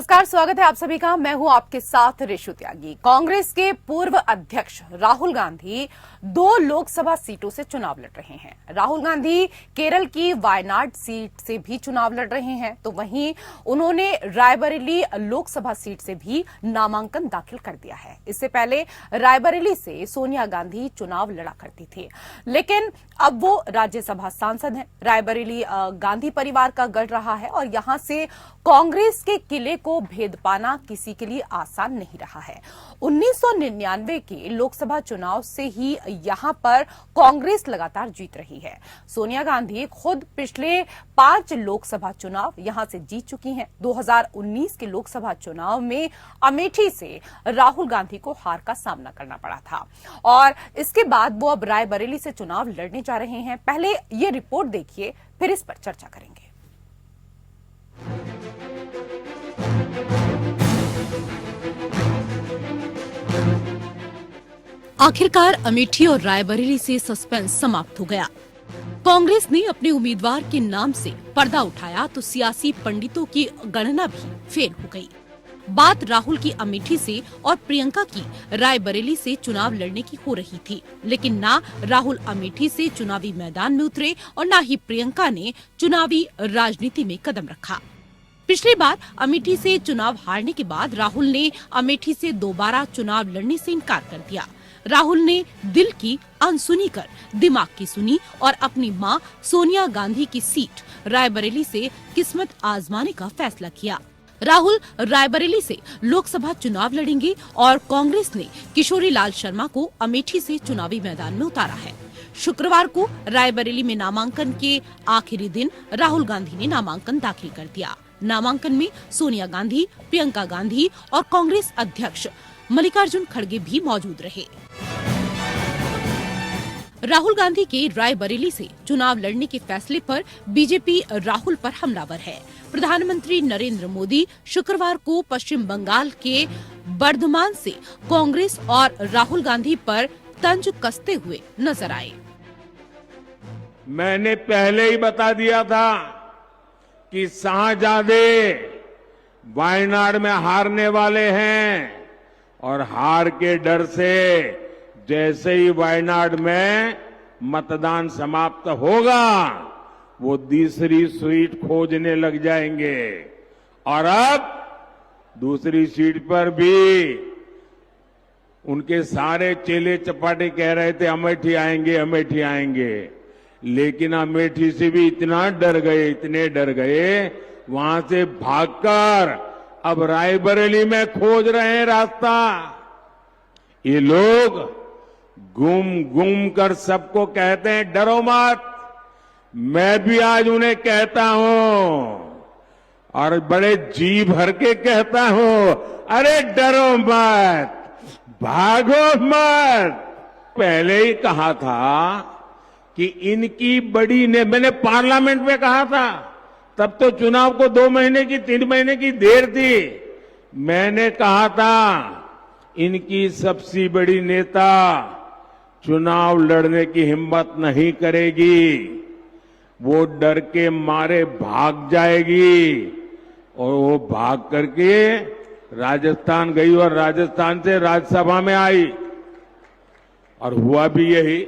नमस्कार, स्वागत है आप सभी का। मैं हूं आपके साथ ऋषु त्यागी। कांग्रेस के पूर्व अध्यक्ष राहुल गांधी 2 लोकसभा सीटों से चुनाव लड़ रहे हैं। राहुल गांधी केरल की वायनाड सीट से भी चुनाव लड़ रहे हैं, तो वहीं उन्होंने रायबरेली लोकसभा सीट से भी नामांकन दाखिल कर दिया है। इससे पहले रायबरेली से सोनिया गांधी चुनाव लड़ा करती थी, लेकिन अब वो राज्यसभा सांसद हैं। रायबरेली गांधी परिवार का गढ़ रहा है और यहां से कांग्रेस के किले को भेद पाना किसी के लिए आसान नहीं रहा है। 1999 के लोकसभा चुनाव से ही यहां पर कांग्रेस लगातार जीत रही है। सोनिया गांधी खुद पिछले 5 लोकसभा चुनाव यहां से जीत चुकी हैं। 2019 के लोकसभा चुनाव में अमेठी से राहुल गांधी को हार का सामना करना पड़ा था और इसके बाद वो अब रायबरेली से चुनाव लड़ने जा रहे हैं। पहले ये रिपोर्ट देखिए, फिर इस पर चर्चा करेंगे। आखिरकार अमेठी और रायबरेली से सस्पेंस समाप्त हो गया। कांग्रेस ने अपने उम्मीदवार के नाम से पर्दा उठाया तो सियासी पंडितों की गणना भी फेल हो गई। बात राहुल की अमेठी से और प्रियंका की रायबरेली से चुनाव लड़ने की हो रही थी, लेकिन ना राहुल अमेठी से चुनावी मैदान में उतरे और ना ही प्रियंका ने चुनावी राजनीति में कदम रखा। पिछली बार अमेठी से चुनाव हारने के बाद राहुल ने अमेठी से दोबारा चुनाव लड़ने से इनकार कर दिया। राहुल ने दिल की अनसुनी कर दिमाग की सुनी और अपनी मां सोनिया गांधी की सीट रायबरेली से किस्मत आजमाने का फैसला किया। राहुल रायबरेली से लोकसभा चुनाव लड़ेंगे और कांग्रेस ने किशोरी लाल शर्मा को अमेठी से चुनावी मैदान में उतारा है। शुक्रवार को रायबरेली में नामांकन के आखिरी दिन राहुल गांधी ने नामांकन दाखिल कर दिया। नामांकन में सोनिया गांधी, प्रियंका गांधी और कांग्रेस अध्यक्ष मल्लिकार्जुन खड़गे भी मौजूद रहे। राहुल गांधी के रायबरेली से चुनाव लड़ने के फैसले पर बीजेपी राहुल पर हमलावर है। प्रधानमंत्री नरेंद्र मोदी शुक्रवार को पश्चिम बंगाल के बर्धमान से कांग्रेस और राहुल गांधी पर तंज कसते हुए नजर आए। मैंने पहले ही बता दिया था कि शाहजादे वायनाड में हारने वाले हैं और हार के डर से जैसे ही वायनाड में मतदान समाप्त होगा वो दूसरी सीट खोजने लग जाएंगे और अब दूसरी सीट पर भी उनके सारे चेले चपाटे कह रहे थे अमेठी आएंगे, अमेठी आएंगे, लेकिन अमेठी से भी इतना डर गए, इतने डर गए, वहां से भागकर अब रायबरेली में खोज रहे हैं रास्ता। ये लोग घूम घूम कर सबको कहते हैं डरो मत। मैं भी आज उन्हें कहता हूं और बड़े जी भर के कहता हूं, अरे डरो मत, भागो मत। पहले ही कहा था कि इनकी बड़ी ने मैंने पार्लियामेंट में कहा था, तब तो चुनाव को 2 महीने की 3 महीने की देर थी। मैंने कहा था इनकी सबसे बड़ी नेता चुनाव लड़ने की हिम्मत नहीं करेगी, वो डर के मारे भाग जाएगी और वो भाग करके राजस्थान गई और राजस्थान से राज्यसभा में आई और हुआ भी यही।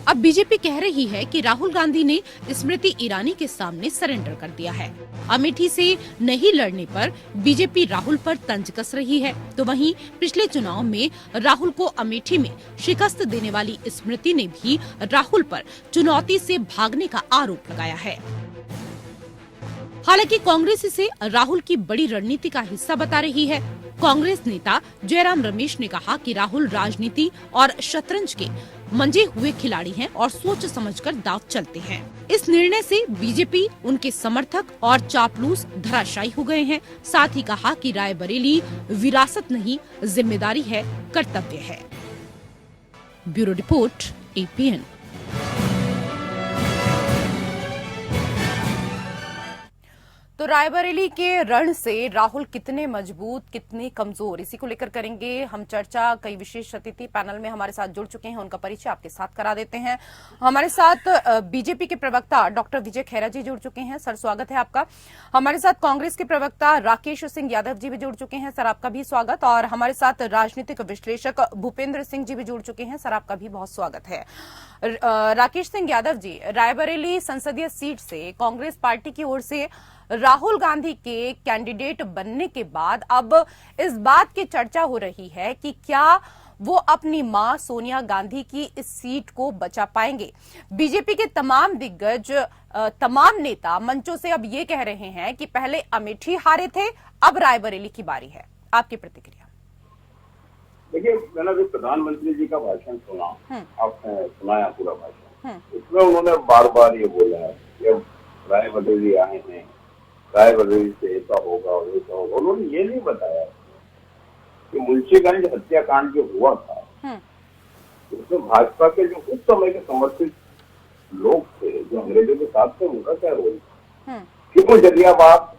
अब बीजेपी कह रही है कि राहुल गांधी ने स्मृति ईरानी के सामने सरेंडर कर दिया है। अमेठी से नहीं लड़ने पर बीजेपी राहुल पर तंज कस रही है, तो वहीं पिछले चुनाव में राहुल को अमेठी में शिकस्त देने वाली स्मृति ने भी राहुल पर चुनौती से भागने का आरोप लगाया है। हालांकि कांग्रेस इसे राहुल की बड़ी रणनीति का हिस्सा बता रही है। कांग्रेस नेता जयराम रमेश ने कहा कि राहुल राजनीति और शतरंज के मंजे हुए खिलाड़ी हैं और सोच समझकर दांव चलते हैं। इस निर्णय से बीजेपी, उनके समर्थक और चापलूस धराशायी हो गए हैं। साथ ही कहा कि रायबरेली विरासत नहीं, जिम्मेदारी है, कर्तव्य है। Bureau report, APN। तो रायबरेली के रण से राहुल कितने मजबूत कितने कमजोर, इसी को लेकर करेंगे हम चर्चा। कई विशेष अतिथि पैनल में हमारे साथ जुड़ चुके हैं, उनका परिचय आपके साथ करा देते हैं। हमारे साथ बीजेपी के प्रवक्ता डॉक्टर विजय खैरा जी जुड़ चुके हैं। सर, स्वागत है आपका। हमारे साथ कांग्रेस के प्रवक्ता राकेश सिंह यादव जी भी जुड़ चुके हैं। सर, आपका भी स्वागत। और हमारे साथ राजनीतिक विश्लेषक भूपेंद्र सिंह जी भी जुड़ चुके हैं। सर, आपका भी बहुत स्वागत है। राकेश सिंह यादव जी, रायबरेली संसदीय सीट से कांग्रेस पार्टी की ओर से राहुल गांधी के कैंडिडेट बनने के बाद अब इस बात की चर्चा हो रही है कि क्या वो अपनी मां सोनिया गांधी की इस सीट को बचा पाएंगे। बीजेपी के तमाम दिग्गज, तमाम नेता मंचों से अब ये कह रहे हैं कि पहले अमेठी हारे थे, अब रायबरेली की बारी है। आपकी प्रतिक्रिया? देखिए, मैंने अभी प्रधानमंत्री जी का भाषण सुना, आपने सुनाया पूरा भाषण। इसमें उन्होंने बार बार ये बोला है कि अब रायबरेली आए हैं, रायबरेली से ऐसा होगा और ऐसा होगा। उन्होंने ये नहीं बताया कि मुंशीगंज हत्याकांड जो हुआ था उसमें भाजपा के जो उस समय के समर्थित लोग थे, जो अंग्रेजों के साथ थे, उनका क्या रोल था। क्यों जलियाबाग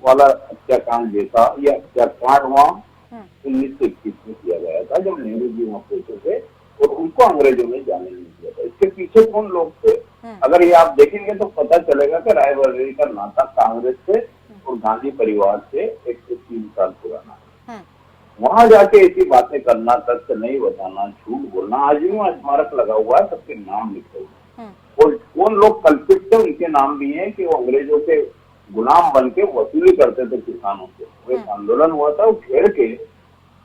वाला हत्याकांड जैसा या हत्याकांड वहाँ 1921 में किया गया था, जब नेहरू जी वहाँ पहुंचे थे और उनको अंग्रेजों ने जाने नहीं दिया था। इसके पीछे कौन लोग थे? अगर ये आप देखेंगे तो पता चलेगा कि रायबरेली का नाता कांग्रेस से और गांधी परिवार से 103 साल पुराना है। वहां जाके ऐसी बातें करना, तथ्य नहीं बताना, झूठ बोलना, आज भी वहाँ स्मारक लगा हुआ है, सबके नाम लिखे हुए हैं और कौन लोग कल्पित थे उनके नाम भी हैं कि वो अंग्रेजों के गुलाम बन के वसूली करते थे किसानों से। वो एक आंदोलन हुआ था, वो घेर के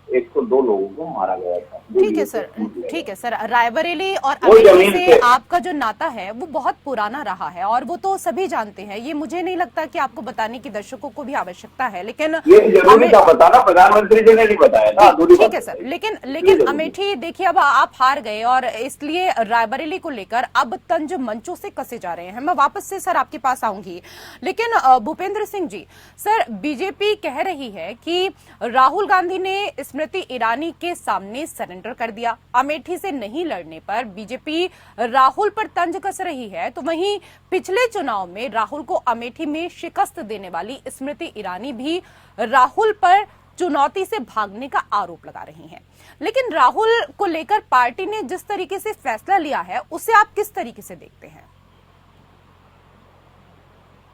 102 लोगों को मारा गया था। ठीक है सर, ठीक है सर। रायबरेली और अमेठी से आपका जो नाता है वो बहुत पुराना रहा है और वो तो सभी जानते हैं। ये मुझे नहीं लगता कि आपको बताने की दर्शकों को भी आवश्यकता है, लेकिन ये जरूरी था बताना, प्रधानमंत्री जी ने नहीं बताया था। ठीक है सर, लेकिन अमेठी देखिए, अब आप हार गए और इसलिए रायबरेली को लेकर अब तंज मंचों से कसे जा रहे हैं। मैं वापस से सर आपके पास आऊंगी, लेकिन भूपेंद्र सिंह जी, सर बीजेपी कह रही है कि राहुल गांधी ने स्मृति ईरानी के सामने सरेंडर कर दिया। अमेठी से नहीं लड़ने पर बीजेपी राहुल पर तंज कस रही है, तो वहीं पिछले चुनाव में राहुल को अमेठी में शिकस्त देने वाली स्मृति ईरानी भी राहुल पर चुनौती से भागने का आरोप लगा रही हैं। लेकिन राहुल को लेकर पार्टी ने जिस तरीके से फैसला लिया है उसे आप किस तरीके से देखते हैं?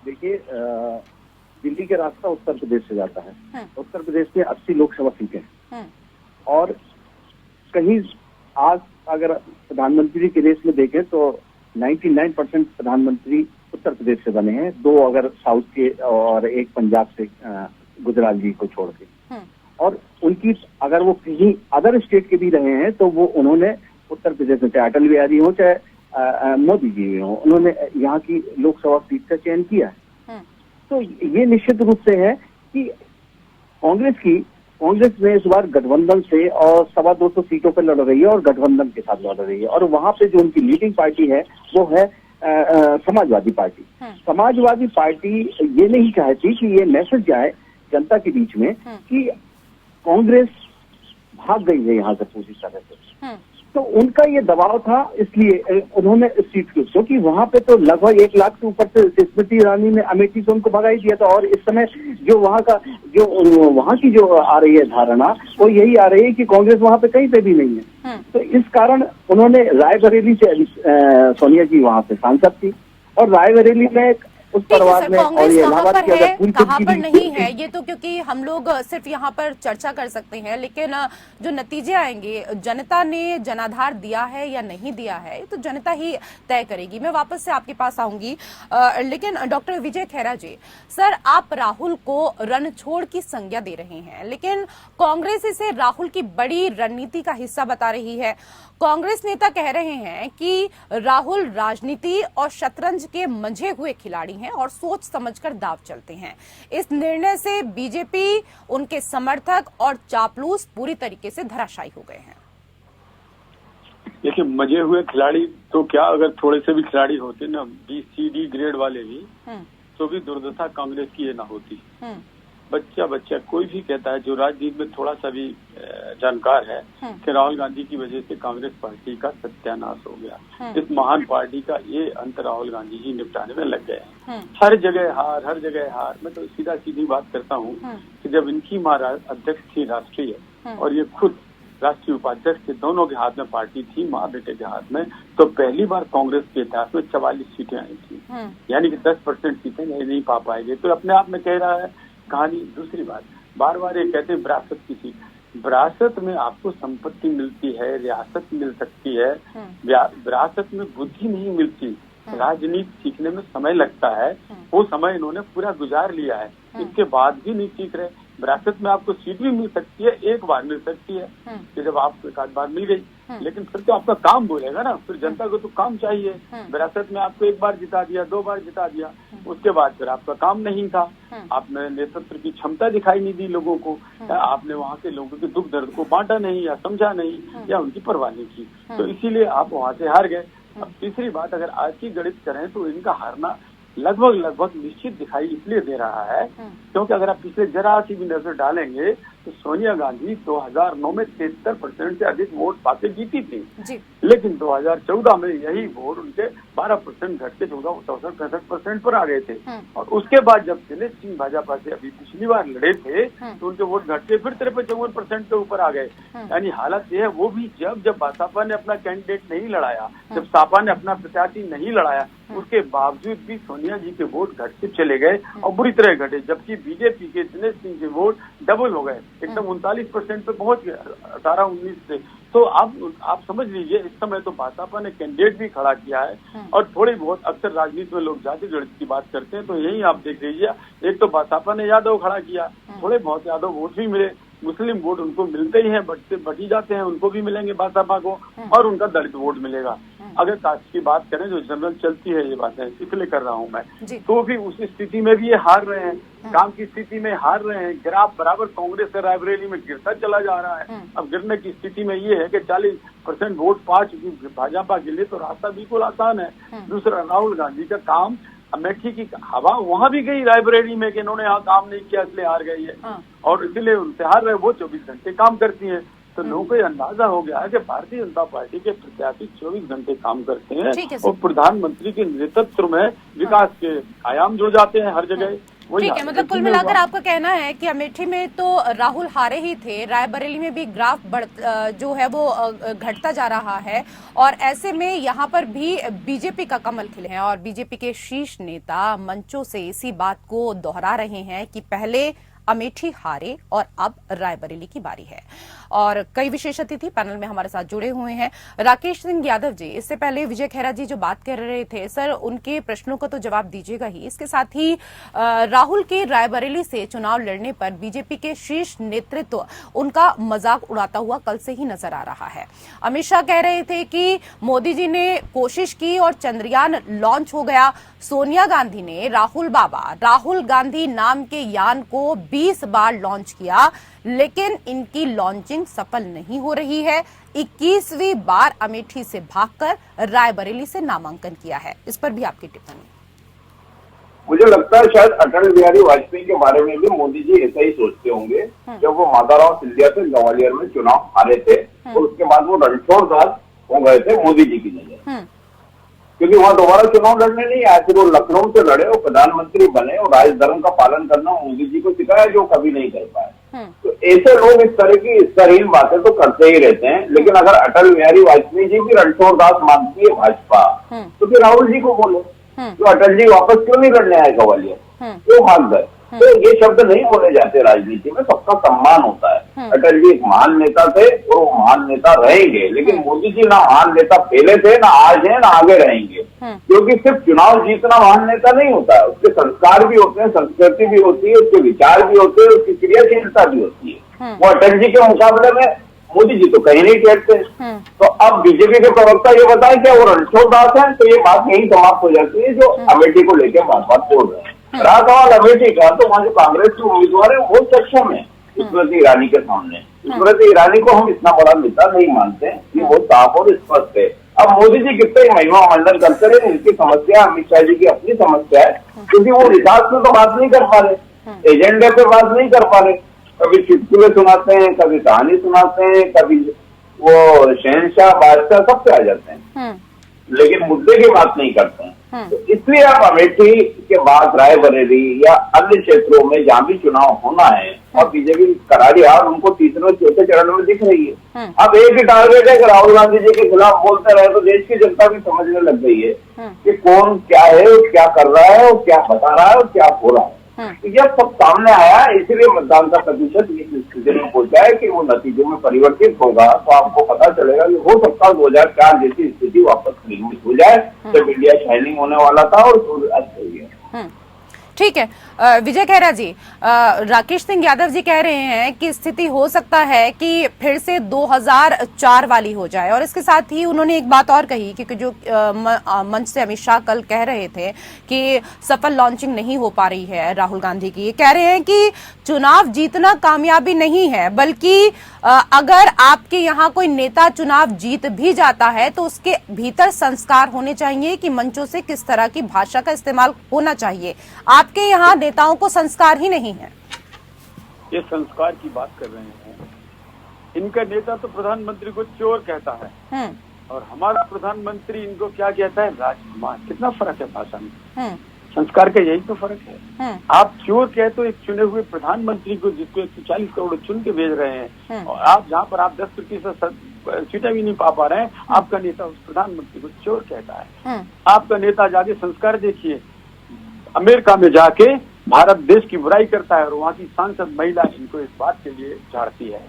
देखिए, दिल्ली का रास्ता उत्तर प्रदेश से जाता है। उत्तर प्रदेश में 80 लोकसभा सीटें हैं और कहीं आज अगर प्रधानमंत्री की रेस में देखें तो 99% प्रधानमंत्री उत्तर प्रदेश से बने हैं, 2 अगर साउथ के और एक पंजाब से, गुजरात जी को छोड़ के। और उनकी अगर वो कहीं अदर स्टेट के भी रहे हैं तो वो उन्होंने उत्तर प्रदेश में, चाहे अटल बिहारी हो चाहे मोदी जी हो, उन्होंने यहाँ की लोकसभा सीट का चयन किया है। तो ये निश्चित रूप से है कि कांग्रेस में इस बार गठबंधन से और 225 सीटों पर लड़ रही है और गठबंधन के साथ लड़ रही है। और वहां पे जो उनकी लीडिंग पार्टी है वो है समाजवादी पार्टी। समाजवादी पार्टी ये नहीं चाहती कि ये मैसेज जाए जनता के बीच में कि कांग्रेस भाग गई है यहाँ से पूरी तरह से। तो उनका ये दबाव था, इसलिए उन्होंने इस सीट की, क्योंकि वहां पे तो लगभग 1 लाख से ऊपर से स्मृति ईरानी ने अमेठी से उनको भगा ही दिया था। और इस समय जो वहां की जो आ रही है धारणा, वो यही आ रही है कि कांग्रेस वहां पे कहीं पे भी नहीं है। तो इस कारण उन्होंने रायबरेली से, सोनिया जी वहां पे सांसद थी और रायबरेली में उस परिवार में, और ये कहाँ पर है कहाँ पर नहीं है ये तो क्योंकि हम लोग सिर्फ यहाँ पर चर्चा कर सकते हैं, लेकिन जो नतीजे आएंगे, जनता ने जनाधार दिया है या नहीं दिया है तो जनता ही तय करेगी। मैं वापस से आपके पास आऊंगी, लेकिन डॉक्टर विजय खैरा जी, सर आप राहुल को रणछोड़ की संज्ञा दे रहे हैं, लेकिन कांग्रेस इसे राहुल की बड़ी रणनीति का हिस्सा बता रही है। कांग्रेस नेता कह रहे हैं कि राहुल राजनीति और शतरंज के मंझे हुए खिलाड़ी हैं और सोच समझकर दांव चलते हैं। इस निर्णय से बीजेपी, उनके समर्थक और चापलूस पूरी तरीके से धराशायी हो गए हैं। देखिए, मजे हुए खिलाड़ी तो क्या, अगर थोड़े से भी खिलाड़ी होते ना, BCD ग्रेड वाले भी, तो भी दुर्दशा कांग्रेस की ये ना होती। बच्चा कोई भी कहता है जो राजनीति में थोड़ा सा भी जानकार है कि राहुल गांधी की वजह से कांग्रेस पार्टी का सत्यानाश हो गया। इस महान पार्टी का ये अंत राहुल गांधी जी निपटाने में लग गए हैं। हर जगह हार। मैं तो सीधी बात करता हूँ कि जब इनकी माँ अध्यक्ष थी राष्ट्रीय और ये खुद राष्ट्रीय उपाध्यक्ष थे, दोनों के हाथ में पार्टी थी, माँ बेटे के हाथ में, तो पहली बार कांग्रेस के इतिहास में 44 सीटें आई थी। यानी कि 10% सीटें नहीं पा पाएंगे, तो अपने आप में कह रहा है कहानी। दूसरी बात, बार ये कहते हैं विरासत की सीट। विरासत में आपको संपत्ति मिलती है, रियासत मिल सकती है, विरासत में बुद्धि नहीं मिलती। राजनीति सीखने में समय लगता है, वो समय इन्होंने पूरा गुजार लिया है, इसके बाद भी नहीं सीख रहे। विरासत में आपको सीट भी मिल सकती है, एक बार मिल सकती है कि जब आपको एक आध बार मिल गई, लेकिन फिर तो आपका काम बोलेगा ना, फिर जनता को तो काम चाहिए। विरासत में आपको एक बार जिता दिया, 2 बार जिता दिया, उसके बाद फिर आपका काम नहीं था, आपने नेतृत्व की क्षमता दिखाई नहीं दी लोगों को, आपने वहाँ के लोगों के दुख दर्द को बांटा नहीं या समझा नहीं या उनकी परवाह नहीं की, तो इसीलिए आप वहाँ से हार गए। अब तीसरी बात, अगर आज की गणित करें तो इनका हारना लगभग निश्चित दिखाई इसलिए दे रहा है क्योंकि अगर आप पिछले जरा सी भी नजर डालेंगे तो सोनिया गांधी 2009 में 73% से अधिक वोट पाके जीती थी, लेकिन 2014 में यही वोट उनके 12% घट के 64% पर आ गए थे। और उसके बाद जब दिनेश सिंह भाजपा से अभी पिछली बार लड़े थे तो उनके वोट घट के फिर 53-54% के ऊपर आ गए। यानी हालत ये है, वो भी जब बसपा ने अपना कैंडिडेट नहीं लड़ाया, जब सपा ने अपना प्रत्याशी नहीं लड़ाया, उसके बावजूद भी सोनिया जी के वोट घटते चले गए और बुरी तरह घटे, जबकि बीजेपी के दिनेश सिंह के वोट डबल हो गए, एकदम 39% पे पहुंच गए 18-19 से। तो आप समझ लीजिए, इस समय तो भाजपा ने कैंडिडेट भी खड़ा किया है और थोड़ी बहुत, अक्सर राजनीति में लोग जाति गणित की बात करते हैं, तो यही आप देख लीजिए, एक तो भाजपा ने यादव खड़ा किया, थोड़े बहुत यादव वोट भी मिले, मुस्लिम वोट उनको मिलते ही हैं, बटी जाते हैं, उनको भी मिलेंगे भाजपा को, और उनका दलित वोट मिलेगा। अगर कास्ट की बात करें जो जनरल चलती है ये बातें, इसलिए कर रहा हूँ मैं, तो भी उस स्थिति में भी ये हार रहे हैं, काम की स्थिति में हार रहे हैं। ग्राफ बराबर कांग्रेस से रायबरेली में गिरता चला जा रहा है। अब गिरने की स्थिति में ये है कि 40% वोट पा चुकी भाजपा के लिए, तो रास्ता बिल्कुल आसान है। दूसरा, राहुल गांधी का काम, अमेठी की हवा वहां भी गई रायबरेली में कि इन्होंने यहाँ काम नहीं किया इसलिए हार गई है, और इसीलिए उनसे हार रहे। वो 24 घंटे काम करती है, तो लोगों को अंदाजा हो गया है कि भारतीय जनता पार्टी के प्रत्याशी 24 घंटे काम करते हैं और प्रधानमंत्री के नेतृत्व में विकास के आयाम जुड़ जाते हैं हर जगह। ठीक है, मतलब कुल मिलाकर आपका कहना है कि अमेठी में तो राहुल हारे ही थे, रायबरेली में भी ग्राफ जो है वो घटता जा रहा है, और ऐसे में यहाँ पर भी बीजेपी का कमल खिले हैं और बीजेपी के शीर्ष नेता मंचों से इसी बात को दोहरा रहे हैं कि पहले अमेठी हारे और अब रायबरेली की बारी है। और कई विशेष अतिथि पैनल में हमारे साथ जुड़े हुए हैं। राकेश सिंह यादव जी, इससे पहले विजय खेरा जी जो बात कर रहे थे, सर उनके प्रश्नों का तो जवाब दीजिएगा ही, इसके साथ ही राहुल के रायबरेली से चुनाव लड़ने पर बीजेपी के शीर्ष नेतृत्व उनका मजाक उड़ाता हुआ कल से ही नजर आ रहा है। अमित शाह कह रहे थे कि मोदी जी ने कोशिश की और चंद्रयान लॉन्च हो गया। सोनिया गांधी ने राहुल गांधी नाम के यान को 20 बार लॉन्च किया, लेकिन इनकी लॉन्चिंग सफल नहीं हो रही है। 21वीं बार अमेठी से भागकर रायबरेली से नामांकन किया है। इस पर भी आपकी टिप्पणी। मुझे लगता है शायद अटल बिहारी वाजपेयी के बारे में भी मोदी जी ऐसा ही सोचते होंगे। जब वो माधवराव सिंधिया से ग्वालियर में चुनाव हारे थे तो उसके बाद वो रणछोड़दास हो गए थे मोदी जी की नजर, क्योंकि वहां दोबारा चुनाव लड़ने नहीं आए थे। वो लखनऊ से लड़े और प्रधानमंत्री बने और राजधर्म का पालन करना मोदी जी को सिखाया, जो कभी नहीं कर पाए। तो ऐसे लोग इस तरह की स्तरहीन बातें तो करते ही रहते हैं। लेकिन अगर अटल बिहारी वाजपेयी जी की रणछोड़दास मानती है भाजपा, तो फिर राहुल जी को बोलो तो अटल जी वापस क्यों नहीं लड़ने आए ग्वालियर, क्यों भाग गए। तो ये शब्द नहीं बोले जाते राजनीति में, सबका सम्मान होता है। अटल जी एक महान नेता थे और वो महान नेता रहेंगे, लेकिन मोदी जी ना महान नेता पहले थे, ना आज है, ना आगे रहेंगे। क्योंकि सिर्फ चुनाव जीतना महान नेता नहीं होता है, उसके संस्कार भी होते हैं, संस्कृति भी होती है, उसके विचार भी होते हैं, उसकी क्रियाशीलता भी होती है। वो अटल जी के मुकाबले में मोदी जी तो कहीं नहीं ठहरते। तो अब बीजेपी के प्रवक्ता ये बताएं क्या वो रणछोड़दास है, तो ये बात यही समाप्त हो जाती है जो अमेठी को लेकर बात बोल रहे हैं। रहा सवाल अमेठी का, तो वहां जो कांग्रेस के उम्मीदवार है वो सक्षम है स्मृति ईरानी के सामने। स्मृति ईरानी को हम इतना बड़ा नेता नहीं मानते, ये बहुत साफ और स्पष्ट है। अब मोदी जी कितने महिमा मंडन करते रहे, इनकी समस्या अमित शाह जी की अपनी समस्या है, क्योंकि वो विकास में तो बात नहीं कर पा रहे। एजेंडे पे बात नहीं कर पा रहे। कभी चुटकुले सुनाते हैं, कभी कहानी सुनाते हैं, कभी वो शहनशाह बादशाह सब पे आ जाते हैं, लेकिन मुद्दे की बात नहीं करते हैं। तो इसलिए आप अमेठी के बाद रायबरेली या अन्य क्षेत्रों में जहाँ भी चुनाव होना है और बीजेपी करारी हार उनको तीसरे चौथे चरण में दिख रही है। अब एक ही टारगेट है कि राहुल गांधी जी के खिलाफ बोलते रहे, तो देश की जनता भी समझने लग गई है कि कौन क्या है, क्या कर रहा है और क्या बता रहा है और क्या हो रहा है। तो यह सब सामने आया, इसलिए मतदान का प्रतिशत इस स्थिति में पहुंचा है कि वो नतीजों में परिवर्तित होगा। तो आपको पता चलेगा कि हो सकता है 2004 जैसी स्थिति वापस निर्मित हो जाए जब इंडिया शाइनिंग होने वाला था और सूर्य अस्त हो गया। ठीक है विजय खेरा जी, राकेश सिंह यादव जी कह रहे हैं कि स्थिति हो सकता है कि फिर से 2004 वाली हो जाए, और इसके साथ ही उन्होंने एक बात और कही कि जो मंच से अमित शाह कल कह रहे थे कि सफल लॉन्चिंग नहीं हो पा रही है राहुल गांधी की, कह रहे हैं कि चुनाव जीतना कामयाबी नहीं है, बल्कि अगर आपके यहाँ कोई नेता चुनाव जीत भी जाता है तो उसके भीतर संस्कार होने चाहिए कि मंचों से किस तरह की भाषा का इस्तेमाल होना चाहिए। आपके यहाँ नेताओं को संस्कार ही नहीं है। ये संस्कार की बात कर रहे हैं, इनका नेता तो प्रधानमंत्री को चोर कहता है और हमारा प्रधानमंत्री इनको क्या कहता है, राजकुमार। कितना फर्क है भाषा में, संस्कार का यही तो फर्क है। आप चोर कहे तो एक चुने हुए प्रधानमंत्री को, जिसको 140 करोड़ चुन के भेज रहे हैं, और आप जहाँ पर आप 10% सीटें भी नहीं पा रहे हैं, आपका नेता उस प्रधानमंत्री को चोर कहता है। आपका नेता जाके संस्कार देखिए, अमेरिका में जाके भारत देश की बुराई करता है और वहाँ की सांसद महिला इनको इस बात के लिए झाड़ती है,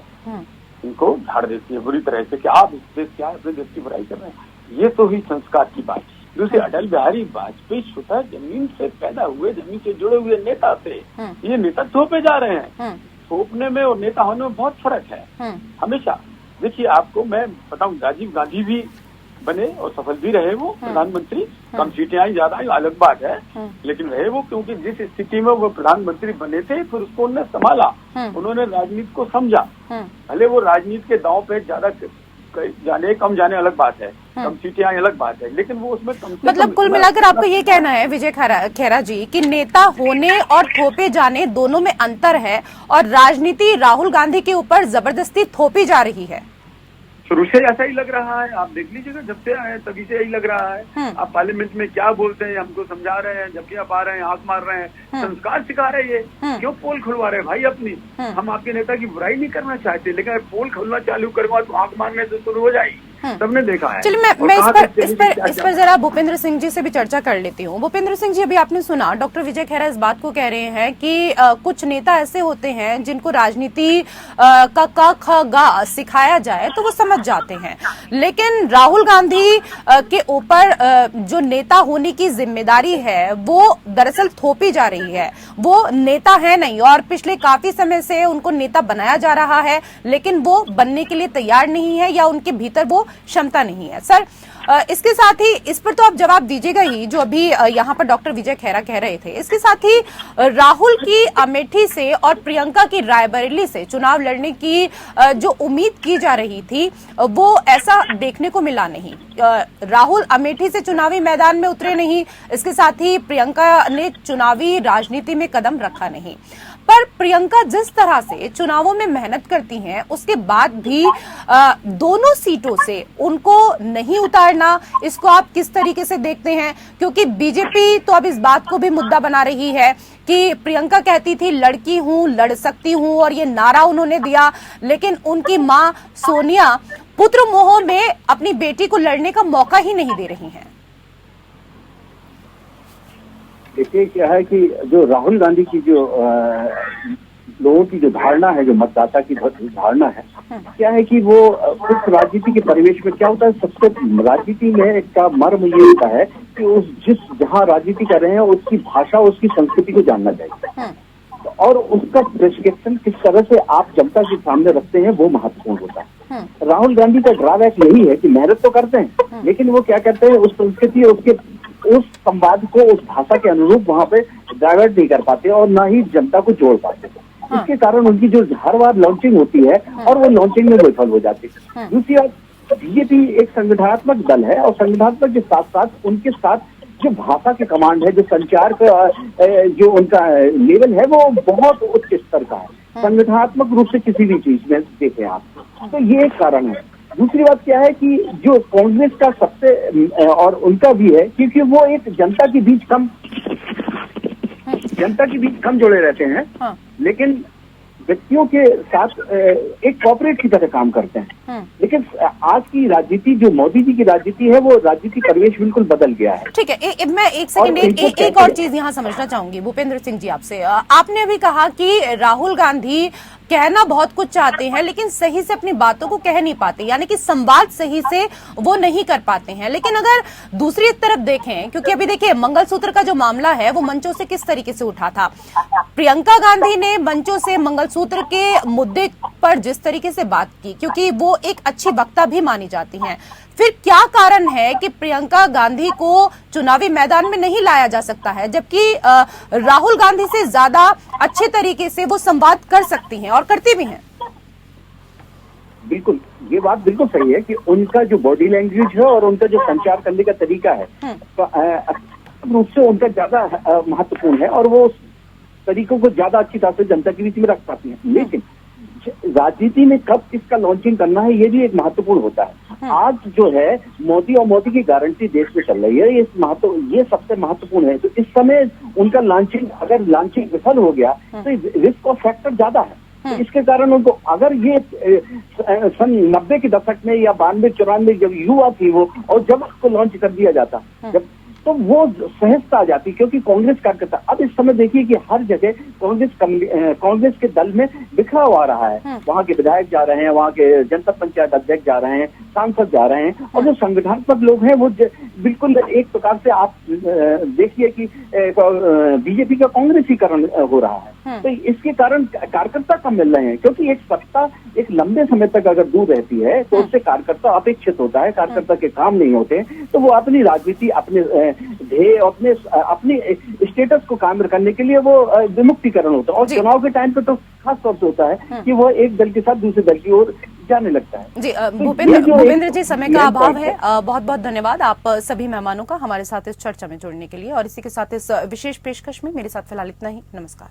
इनको झाड़ देती है बुरी तरह से कि आप इस देश क्या अपने देश की बुराई कर रहे हैं। ये तो हुई संस्कार की बात। दूसरे अटल बिहारी वाजपेयी स्वतः जमीन से पैदा हुए, जमीन से जुड़े हुए नेता थे। ये नेता थोपे जा रहे हैं, थोपने में और नेता होने में बहुत फर्क है। हमेशा देखिए, आपको मैं बताऊं, राजीव गांधी भी बने और सफल भी रहे वो प्रधानमंत्री, कम सीटें आई ज्यादा आई अलग बात है, लेकिन रहे वो, क्योंकि जिस स्थिति में वो प्रधानमंत्री बने थे फिर उसको उन्होंने संभाला, उन्होंने राजनीति को समझा। भले वो राजनीति के दांव पे ज्यादा जाने कम जाने अलग बात है, कम सीटें आई अलग बात है, लेकिन वो उसमें कम से मतलब कुल मिलाकर आपको ये कहना है विजय खेरा जी कि नेता होने और थोपे जाने दोनों में अंतर है, और राजनीति राहुल गांधी के ऊपर जबरदस्ती थोपी जा रही है। शुरू से ऐसा ही लग रहा है, आप देख लीजिएगा, जब से आए तभी से यही लग रहा है। आप पार्लियामेंट में क्या बोलते हैं, हमको समझा रहे हैं, जबकि आप आ रहे हैं, आंख मार रहे हैं, संस्कार सिखा रहे हैं। ये क्यों पोल खुलवा रहे हैं भाई अपनी? हम आपके नेता की बुराई नहीं करना चाहते, लेकिन पोल खुलना चालू करूंगा तो आंख मारने से शुरू हो जाएगी। सबने देखा है। चलिए मैं इस पर जरा भूपेंद्र सिंह जी से भी चर्चा कर लेती हूँ। भूपेंद्र सिंह जी, अभी आपने सुना डॉक्टर विजय खेरा इस बात को कह रहे हैं कि कुछ नेता ऐसे होते हैं जिनको राजनीति का क ख ग सिखाया जाए तो वो समझ जाते हैं, लेकिन राहुल गांधी के ऊपर जो नेता होने की जिम्मेदारी है वो दरअसल थोपी जा रही है। वो नेता है नहीं, और पिछले काफी समय से उनको नेता बनाया जा रहा है, लेकिन वो बनने के लिए तैयार नहीं है या उनके भीतर वो क्षमता नहीं है। सर, इसके साथ ही इस पर तो आप जवाब दीजिएगा ही, जो अभी यहाँ पर डॉक्टर विजय खेरा कह रहे थे। इसके साथ ही राहुल की अमेठी से और प्रियंका की रायबरेली से चुनाव लड़ने की जो उम्मीद की जा रही थी वो ऐसा देखने को मिला नहीं। राहुल अमेठी से चुनावी मैदान में उतरे नहीं, इसके साथ ही प्रियंका ने चुनावी राजनीति में कदम रखा नहीं। पर प्रियंका जिस तरह से चुनावों में मेहनत करती हैं, उसके बाद भी दोनों सीटों से उनको नहीं उतारना, इसको आप किस तरीके से देखते हैं? क्योंकि बीजेपी तो अब इस बात को भी मुद्दा बना रही है कि प्रियंका कहती थी लड़की हूं, लड़ सकती हूं, और ये नारा उन्होंने दिया, लेकिन उनकी मां सोनिया पुत्र मोह में अपनी बेटी को लड़ने का मौका ही नहीं दे रही हैं। देखिए, क्या है कि जो राहुल गांधी की जो लोगों की जो धारणा है, जो मतदाता की धारणा है, क्या है कि वो उस राजनीति के परिवेश में क्या होता है, सबसे राजनीति में एक का मर्म ये होता है कि उस जहाँ राजनीति कर रहे हैं उसकी भाषा, उसकी संस्कृति को जानना चाहिए, और उसका प्रेस्क्रिप्शन किस तरह से आप जनता के सामने रखते हैं वो महत्वपूर्ण होता है। राहुल गांधी का ड्रॉबैक यही है कि मेहनत तो करते हैं, लेकिन वो क्या करते हैं, उस संस्कृति, उस संवाद को उस भाषा के अनुरूप वहां पे डाइवर्ट नहीं कर पाते और ना ही जनता को जोड़ पाते। इसके कारण उनकी जो हर बार लॉन्चिंग होती है और वो लॉन्चिंग में विफल हो जाती है। दूसरी बात, बीजेपी एक संगठनात्मक दल है और संगठनात्मक के साथ साथ उनके साथ जो भाषा के कमांड है, जो संचार का जो उनका लेवल है, वो बहुत उच्च स्तर का है, संगठनात्मक रूप से किसी भी चीज में देखें आप, तो ये एक कारण है। दूसरी बात क्या है कि जो कांग्रेस का सबसे और उनका भी है, क्योंकि वो एक जनता के बीच कम जुड़े रहते हैं, लेकिन व्यक्तियों के साथ एक कॉर्पोरेट की तरह काम करते हैं। लेकिन आज की राजनीति, जो मोदी जी की राजनीति है, वो राजनीति परिवेश बिल्कुल बदल गया है। ठीक है, मैं एक सेकंड एक और चीज यहाँ समझना चाहूंगी भूपेंद्र सिंह जी आपसे। आपने अभी कहा कि राहुल गांधी कहना बहुत कुछ चाहते हैं लेकिन सही से अपनी बातों को कह नहीं पाते, यानी कि संवाद सही से वो नहीं कर पाते हैं। लेकिन अगर दूसरी तरफ देखें, क्योंकि अभी देखिए मंगलसूत्र का जो मामला है वो मंचों से किस तरीके से उठा था, प्रियंका गांधी ने मंचों से मंगलसूत्र के मुद्दे पर जिस तरीके से बात की, क्योंकि वो एक अच्छी वक्ता भी मानी जाती हैं, फिर क्या कारण है कि प्रियंका गांधी को चुनावी मैदान में नहीं लाया जा सकता है, जबकि राहुल गांधी से ज्यादा अच्छे तरीके से वो संवाद कर सकती हैं और करती भी हैं? बिल्कुल, ये बात बिल्कुल सही है कि उनका जो बॉडी लैंग्वेज है और उनका जो संचार करने का तरीका है, तो रूप से उनका ज्यादा महत्वपूर्ण है और वो उस तरीकों को ज्यादा अच्छी तरह से जनता के बीच में रख पाती हैं। लेकिन राजनीति में कब किसका लॉन्चिंग करना है, ये भी एक महत्वपूर्ण होता है। आज जो है मोदी और मोदी की गारंटी देश में चल रही है, ये सबसे महत्वपूर्ण है। तो इस समय उनका लॉन्चिंग, अगर लॉन्चिंग विफल हो गया तो रिस्क और फैक्टर ज्यादा है। तो इसके कारण उनको, अगर ये सन 90 के दशक में या 92-94 जब युवा थी वो, और जब उसको लॉन्च कर दिया जाता, जब तो वो सहजता आ जाती, क्योंकि कांग्रेस कार्यकर्ता, अब इस समय देखिए कि हर जगह कांग्रेस के दल में बिखरा हुआ रहा है। वहाँ के विधायक जा रहे हैं, वहाँ के जनपद पंचायत अध्यक्ष जा रहे हैं, सांसद जा रहे हैं, और जो संगठनात्मक लोग हैं वो बिल्कुल एक प्रकार से आप देखिए कि बीजेपी का कांग्रेसीकरण हो रहा है। तो इसके कारण कार्यकर्ता कम मिल रहे हैं, क्योंकि एक सत्ता एक लंबे समय तक अगर दूर रहती है तो उससे कार्यकर्ता अपेक्षित होता है, कार्यकर्ता के काम नहीं होते, तो वो अपनी राजनीति, अपने ध्येय, अपने स्टेटस को कायम करने के लिए वो विमुक्तिकरण होता है। और चुनाव के टाइम पे तो खास तौर से होता है कि वो एक दल के साथ दूसरे दल की ओर जाने लगता है। जी भूपेंद्र जी, समय का अभाव है, बहुत बहुत धन्यवाद आप सभी मेहमानों का हमारे साथ इस चर्चा में जुड़ने के लिए, और इसी के साथ इस विशेष पेशकश में मेरे साथ फिलहाल इतना ही। नमस्कार।